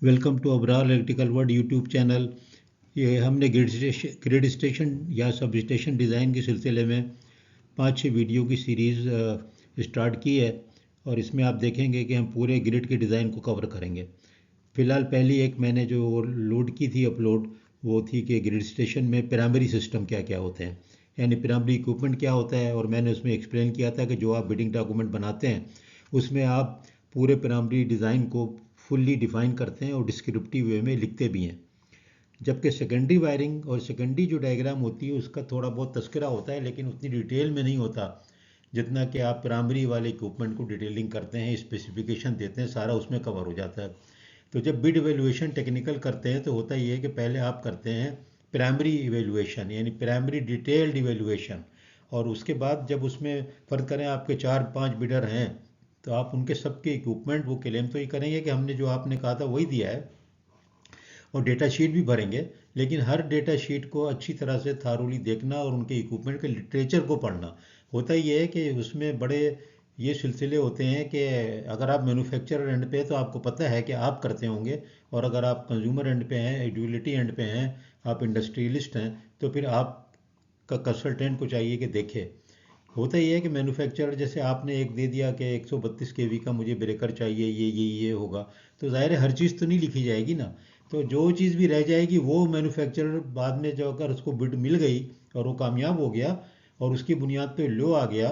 Welcome to Abrar electrical world YouTube channel. ये हमने grid station या सब स्टेशन डिज़ाइन के सिलसिले में 5-6 वीडियो की सीरीज़ स्टार्ट की है और इसमें आप देखेंगे कि हम पूरे ग्रिड के डिज़ाइन को कवर करेंगे। फ़िलहाल पहली एक मैंने जो लोड की थी अपलोड, वो थी कि ग्रिड स्टेशन में प्राइमरी सिस्टम क्या क्या होते हैं, यानी प्राइमरी इक्विपमेंट क्या होता है। और मैंने उसमें एक्सप्लेन किया था कि जो आप बिडिंग डॉक्यूमेंट बनाते हैं उसमें आप पूरे प्राइमरी डिज़ाइन को फुल्ली डिफ़ाइन करते हैं और डिस्क्रिप्टिव वे में लिखते भी हैं। जबकि सेकेंडरी वायरिंग और सेकेंडरी जो डायग्राम होती है उसका थोड़ा बहुत तस्करा होता है, लेकिन उतनी डिटेल में नहीं होता जितना कि आप प्राइमरी वाले इक्विपमेंट को डिटेलिंग करते हैं, स्पेसिफिकेशन देते हैं, सारा उसमें कवर हो जाता है। तो जब बिड इवेल्युएशन टेक्निकल करते हैं तो होता ये है कि पहले आप करते हैं प्राइमरी इवेल्युएशन यानी प्राइमरी डिटेल्ड इवेल्युएशन, और उसके बाद जब उसमें फ़र्ज करें आपके 4-5 बिडर हैं तो आप उनके सबके इक्विपमेंट वो क्लेम तो ही करेंगे कि हमने जो आपने कहा था वही दिया है, और डेटा शीट भी भरेंगे। लेकिन हर डेटा शीट को अच्छी तरह से थारोली देखना और उनके इक्विपमेंट के लिटरेचर को पढ़ना। होता ये है कि उसमें बड़े ये सिलसिले होते हैं कि अगर आप मैन्युफैक्चरर एंड पे हैं तो आपको पता है कि आप करते होंगे, और अगर आप कंज्यूमर एंड पे हैं, यूटिलिटी एंड पे हैं, आप इंडस्ट्रियलिस्ट हैं, तो फिर आपका कंसल्टेंट को चाहिए कि देखे। होता ये है कि मैन्युफैक्चरर जैसे आपने एक दे दिया कि 132 केवी का मुझे ब्रेकर चाहिए, ये होगा, तो ज़ाहिर है हर चीज़ तो नहीं लिखी जाएगी ना। तो जो चीज़ भी रह जाएगी वो मैन्युफैक्चरर बाद में जो अगर उसको बिड मिल गई और वो कामयाब हो गया और उसकी बुनियाद पे लो आ गया,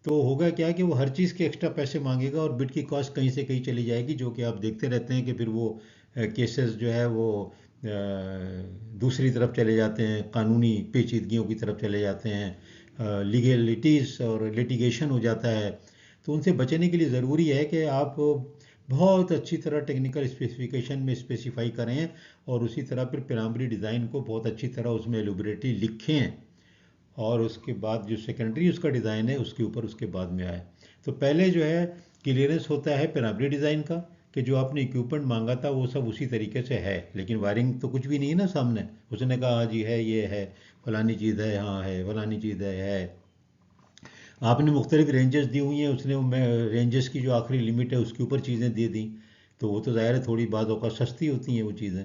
तो होगा क्या कि वो हर चीज़ के एक्स्ट्रा पैसे मांगेगा और बिड की कॉस्ट कहीं से कहीं चली जाएगी, जो कि आप देखते रहते हैं कि फिर वो केसेस जो है वो दूसरी तरफ चले जाते हैं, कानूनी पेचीदगियों की तरफ चले जाते हैं, लीगलिटीज़ और लिटिगेशन हो जाता है। तो उनसे बचने के लिए ज़रूरी है कि आप बहुत अच्छी तरह टेक्निकल स्पेसिफिकेशन में स्पेसिफाई करें और उसी तरह फिर प्राइमरी डिज़ाइन को बहुत अच्छी तरह उसमें एलुबरेटली लिखें, और उसके बाद जो सेकेंडरी उसका डिज़ाइन है उसके ऊपर उसके बाद में आए। तो पहले जो है क्लियरेंस होता है प्राइमरी डिज़ाइन का कि जो आपने इक्विपमेंट मांगा था वो सब उसी तरीके से है, लेकिन वायरिंग तो कुछ भी नहीं है ना सामने। उसने कहा हाँ जी है, ये है, फलानी चीज़ है, हाँ है, फलानी चीज़ है। आपने मुख्तलिफ रेंजेस दी हुई हैं, उसने रेंजेस की जो आखिरी लिमिट है उसके ऊपर चीज़ें दे दी, तो वो तो ज़ाहिर है थोड़ी बात होकर सस्ती होती हैं वो चीज़ें।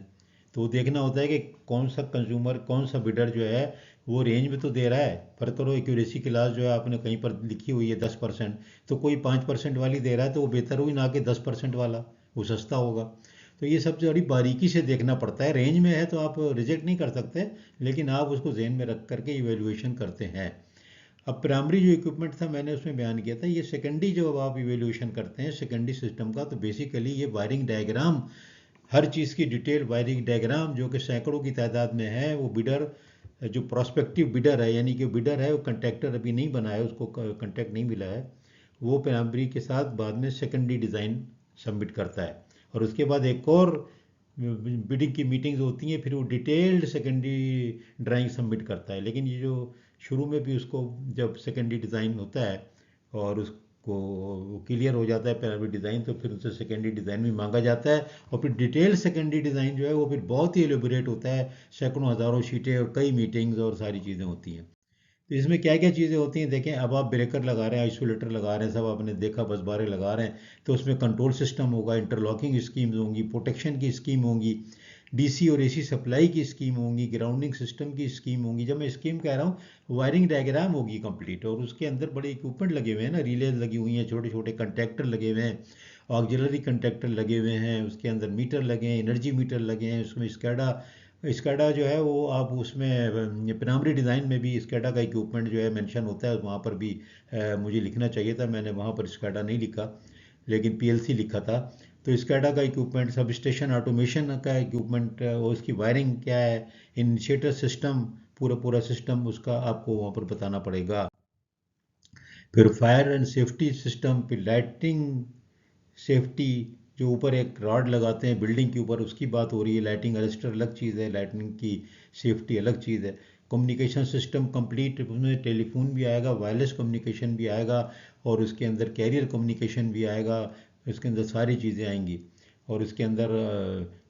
तो वो देखना होता है कि कौन सा कंज्यूमर, कौन सा बिडर जो है वो रेंज में तो दे रहा है। फर्क करो एक्यूरेसी क्लास जो है आपने कहीं पर लिखी हुई है 10%, तो कोई 5% वाली दे रहा है तो वो बेहतर हुई ना कि 10% वाला, वो सस्ता होगा। तो ये सब बड़ी बारीकी से देखना पड़ता है। रेंज में है तो आप रिजेक्ट नहीं कर सकते, लेकिन आप उसको जहन में रख करके इवेल्युएशन करते हैं। अब प्राइमरी जो इक्विपमेंट था मैंने उसमें बयान किया था, ये सेकेंडरी जो अब आप इवेल्यूशन करते हैं सेकेंडरी सिस्टम का, तो बेसिकली ये वायरिंग डायग्राम, हर चीज़ की डिटेल वायरिंग डायग्राम जो कि सैकड़ों की तादाद में है, वो बिडर जो प्रोस्पेक्टिव बिडर है, यानी कि बिडर है वो कंट्रैक्टर अभी नहीं बना है, उसको कंट्रैक्ट नहीं मिला है, वो प्राइमरी के साथ बाद में सेकेंडरी डिज़ाइन सबमिट करता है। और उसके बाद एक और बिडिंग की मीटिंग्स होती हैं, फिर वो डिटेल्ड सेकेंडरी ड्राइंग सबमिट करता है। लेकिन ये जो शुरू में भी उसको जब सेकेंडरी डिज़ाइन होता है और उसको क्लियर हो जाता है प्राइमरी डिज़ाइन, तो फिर उनसे सेकेंडरी डिज़ाइन भी मांगा जाता है, और फिर डिटेल सेकेंडरी डिज़ाइन जो है वो फिर बहुत ही एलोबरेट होता है, सैकड़ों हज़ारों शीटें और कई मीटिंग्स और सारी चीज़ें होती हैं। तो इसमें क्या क्या चीज़ें होती हैं देखें। अब आप ब्रेकर लगा रहे हैं, आइसोलेटर लगा रहे हैं, सब आपने देखा, बस बारे लगा रहे हैं, तो उसमें कंट्रोल सिस्टम होगा, इंटरलॉकिंग स्कीम्स होंगी, प्रोटेक्शन की स्कीम होंगी, डीसी और एसी सप्लाई की स्कीम होंगी, ग्राउंडिंग सिस्टम की स्कीम होंगी। जब मैं स्कीम कह रहा हूँ वायरिंग डायग्राम होगी कंप्लीट, और उसके अंदर बड़े इक्विपमेंट लगे हुए हैं ना, रिलेज लगी हुई हैं, छोटे छोटे कंट्रैक्टर लगे हुए हैं, ऑक्सिलरी कंट्रैक्टर लगे हुए हैं, उसके अंदर मीटर लगे हैं, एनर्जी मीटर लगे हैं, उसमें स्कैडा, स्कैडा जो है वो आप उसमें प्राइमरी डिज़ाइन में भी स्कैडा का इक्विपमेंट जो है मेंशन होता है, वहाँ पर भी मुझे लिखना चाहिए था, मैंने वहाँ पर स्कैडा नहीं लिखा लेकिन पीएलसी लिखा था। तो स्कैडा का इक्विपमेंट, सब स्टेशन ऑटोमेशन का इक्विपमेंट, और उसकी वायरिंग क्या है, इनिशिएटर सिस्टम, पूरा पूरा सिस्टम उसका आपको वहाँ पर बताना पड़ेगा। फिर फायर एंड सेफ्टी सिस्टम, फिर लाइटिंग सेफ्टी, जो ऊपर एक रॉड लगाते हैं बिल्डिंग के ऊपर, उसकी बात हो रही है। लाइटिंग अरेस्टर अलग चीज़ है, लाइटिंग की सेफ्टी अलग चीज़ है। कम्युनिकेशन सिस्टम कंप्लीट, उसमें टेलीफोन भी आएगा, वायरलेस कम्युनिकेशन भी आएगा, और उसके अंदर कैरियर कम्युनिकेशन भी आएगा, इसके अंदर सारी चीज़ें आएंगी। और इसके अंदर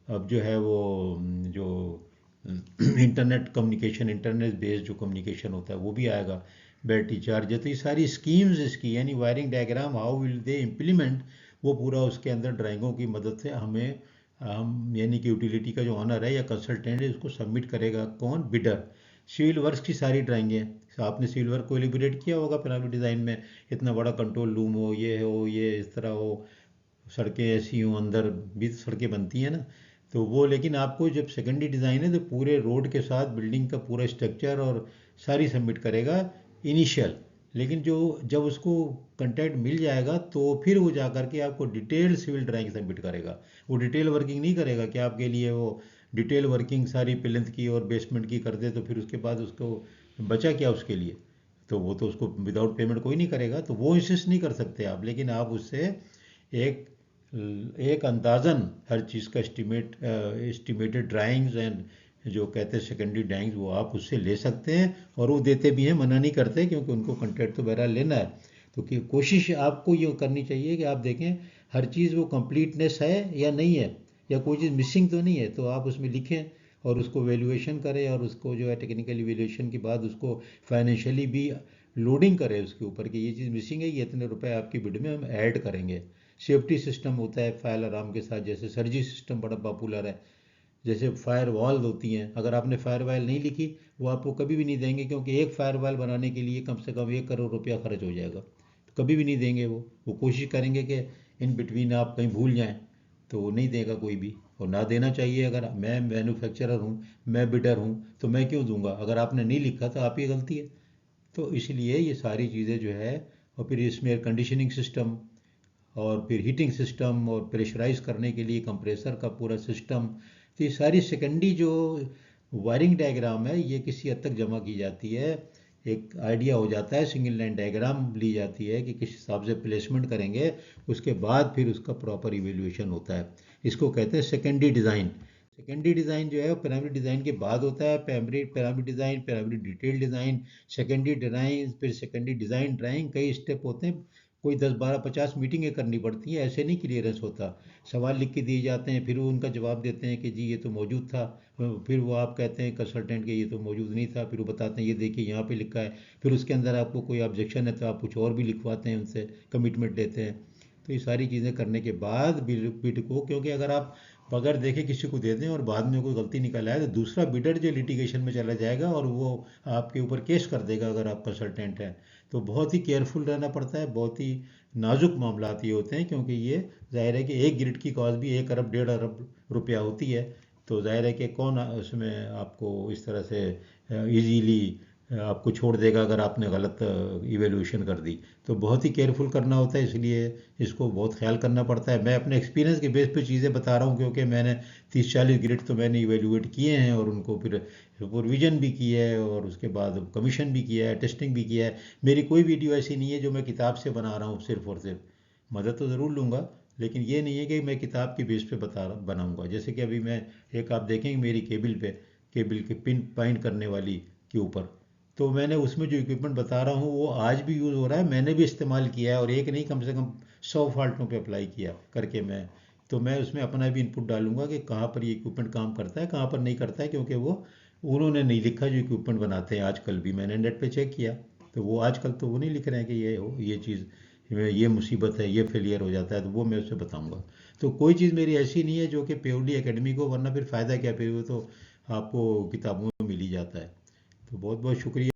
अब जो है वो जो इंटरनेट कम्युनिकेशन, इंटरनेट बेस्ड जो कम्युनिकेशन होता है वो भी आएगा, बैटरी चार्ज है। तो ये सारी स्कीम्स इसकी, यानी wiring diagram how will they implement, वो पूरा उसके अंदर ड्राइंगों की मदद से हमें हम यानी कि यूटिलिटी का जो ऑनर है या कंसल्टेंट है उसको सबमिट करेगा कौन? बिडर। सिविल वर्क की सारी ड्राइंगें, तो आपने सिविल वर्क को एलिबरेट किया होगा पिरामिड डिज़ाइन में, इतना बड़ा कंट्रोल रूम हो, ये इस तरह हो, सड़कें ऐसी हों, अंदर भी तो सड़कें बनती हैं ना, तो वो, लेकिन आपको जब सेकेंडरी डिज़ाइन है तो पूरे रोड के साथ बिल्डिंग का पूरा स्ट्रक्चर और सारी सबमिट करेगा इनिशियल। लेकिन जो जब उसको कंटेंट मिल जाएगा तो फिर वो जा करके आपको डिटेल सिविल ड्राइंग सबमिट करेगा। वो डिटेल वर्किंग नहीं करेगा कि आपके लिए वो डिटेल वर्किंग सारी प्लिंथ की और बेसमेंट की कर दे तो फिर उसके बाद उसको बचा क्या उसके लिए, तो वो तो उसको विदाउट पेमेंट कोई नहीं करेगा, तो वो इंसिस्ट नहीं कर सकते आप, लेकिन आप उससे एक एक अंदाज़न हर चीज़ का एस्टिमेटेड ड्राइंग्स एंड जो कहते हैं सेकेंडरी ड्राइंग्स वो आप उससे ले सकते हैं, और वो देते भी हैं, मना नहीं करते, क्योंकि उनको कंट्रैक्ट तो बहरहाल लेना है। तो कि कोशिश आपको ये करनी चाहिए कि आप देखें हर चीज़ वो कंप्लीटनेस है या नहीं है, या कोई चीज़ मिसिंग तो नहीं है, तो आप उसमें लिखें और उसको वैल्यूएशन करें, और उसको जो है टेक्निकल वैल्यूएशन के बाद उसको फाइनेंशियली भी लोडिंग करें उसके ऊपर कि ये चीज़ मिसिंग है, ये इतने रुपए आपकी बिड में हम ऐड करेंगे। सेफ्टी सिस्टम होता है फायर अलार्म के साथ, जैसे सर्जी सिस्टम बड़ा पॉपुलर है, जैसे फायर वॉल होती हैं, अगर आपने फायर वॉल नहीं लिखी वो आपको कभी भी नहीं देंगे, क्योंकि एक फायर वॉल बनाने के लिए कम से कम 1 करोड़ रुपया खर्च हो जाएगा, तो कभी भी नहीं देंगे वो कोशिश करेंगे कि इन बिटवीन आप कहीं भूल जाएं, तो वो नहीं देगा कोई भी, और ना देना चाहिए। अगर मैं मैन्युफैक्चरर हूँ, मैं बिडर हूँ, तो मैं क्यों दूंगा? अगर आपने नहीं लिखा तो आप ही गलती है। तो इसलिए ये सारी चीज़ें जो है, और फिर इसमें एयर कंडीशनिंग सिस्टम और फिर हीटिंग सिस्टम और प्रेशराइज करने के लिए कंप्रेसर का पूरा सिस्टम, तो ये सारी सेकेंडरी जो वायरिंग डायग्राम है ये किसी हद तक जमा की जाती है, एक आइडिया हो जाता है, सिंगल लाइन डायग्राम ली जाती है कि किस हिसाब से प्लेसमेंट करेंगे, उसके बाद फिर उसका प्रॉपर इवेल्युएशन होता है। इसको कहते हैं सेकेंडरी डिज़ाइन। सेकेंडरी डिज़ाइन जो है वो पिरामिड डिज़ाइन के बाद होता है, pyramid design, pyramid detail design, secondary design, फिर सेकेंडरी डिज़ाइन ड्राइंग, कई स्टेप होते हैं, कोई 10 12 50 मीटिंगें करनी पड़ती हैं, ऐसे नहीं क्लियरेंस होता। सवाल लिख के दिए जाते हैं, फिर वो उनका जवाब देते हैं कि जी ये तो मौजूद था, फिर वो आप कहते हैं कंसल्टेंट के ये तो मौजूद नहीं था, फिर वो बताते हैं ये देखिए यहाँ पे लिखा है, फिर उसके अंदर आपको कोई ऑब्जेक्शन है तो आप कुछ और भी लिखवाते हैं उनसे, कमिटमेंट लेते हैं। तो ये सारी चीज़ें करने के बाद बिड को, क्योंकि अगर आप बगैर देखे किसी को दे दें और बाद में कोई गलती निकल आए तो दूसरा बिडर जो लिटिगेशन में चला जाएगा और वो आपके ऊपर केस कर देगा अगर आप कंसल्टेंट हैं। तो बहुत ही केयरफुल रहना पड़ता है, बहुत ही नाजुक मामलात ये होते हैं, क्योंकि ये जाहिर है कि एक ग्रिड की कॉस्ट भी 1 अरब 1.5 अरब रुपया होती है, तो जाहिर है कि कौन उसमें आपको इस तरह से इजीली आपको छोड़ देगा अगर आपने गलत इवेल्यूशन कर दी। तो बहुत ही केयरफुल करना होता है, इसलिए इसको बहुत ख्याल करना पड़ता है। मैं अपने एक्सपीरियंस के बेस पे चीज़ें बता रहा हूँ, क्योंकि मैंने 30 40 ग्रिड तो मैंने इवेल्यूएट किए हैं और उनको फिर सुपरविजन भी किया है और उसके बाद कमीशन भी किया है, टेस्टिंग भी किया है। मेरी कोई वीडियो ऐसी नहीं है जो मैं किताब से बना रहा हूँ सिर्फ और सिर्फ, मदद तो ज़रूर लूँगा, लेकिन ये नहीं है कि मैं किताब के बेस पे बनाऊँगा। जैसे कि अभी मैं एक आप देखेंगे मेरी केबल के पिन पॉइंट करने वाली के ऊपर, तो मैंने उसमें जो इक्विपमेंट बता रहा हूँ वो आज भी यूज़ हो रहा है, मैंने भी इस्तेमाल किया है, और एक नहीं कम से कम 100 फॉल्टों पे अप्लाई किया करके मैं उसमें अपना भी इनपुट डालूंगा कि कहाँ पर ये इक्विपमेंट काम करता है, कहाँ पर नहीं करता है, क्योंकि वो उन्होंने नहीं लिखा जो इक्विपमेंट बनाते हैं आजकल भी, मैंने नेट पे चेक किया, तो वो आजकल तो वो नहीं लिख रहे हैं कि ये चीज़ ये मुसीबत है, ये फेलियर हो जाता है, तो वो मैं उससे बताऊंगा। तो कोई चीज़ मेरी ऐसी नहीं है जो कि प्योरली एकेडमिक हो, वरना फिर फ़ायदा क्या, फिर वो तो आपको किताबों में मिल ही जाता है। तो बहुत बहुत शुक्रिया।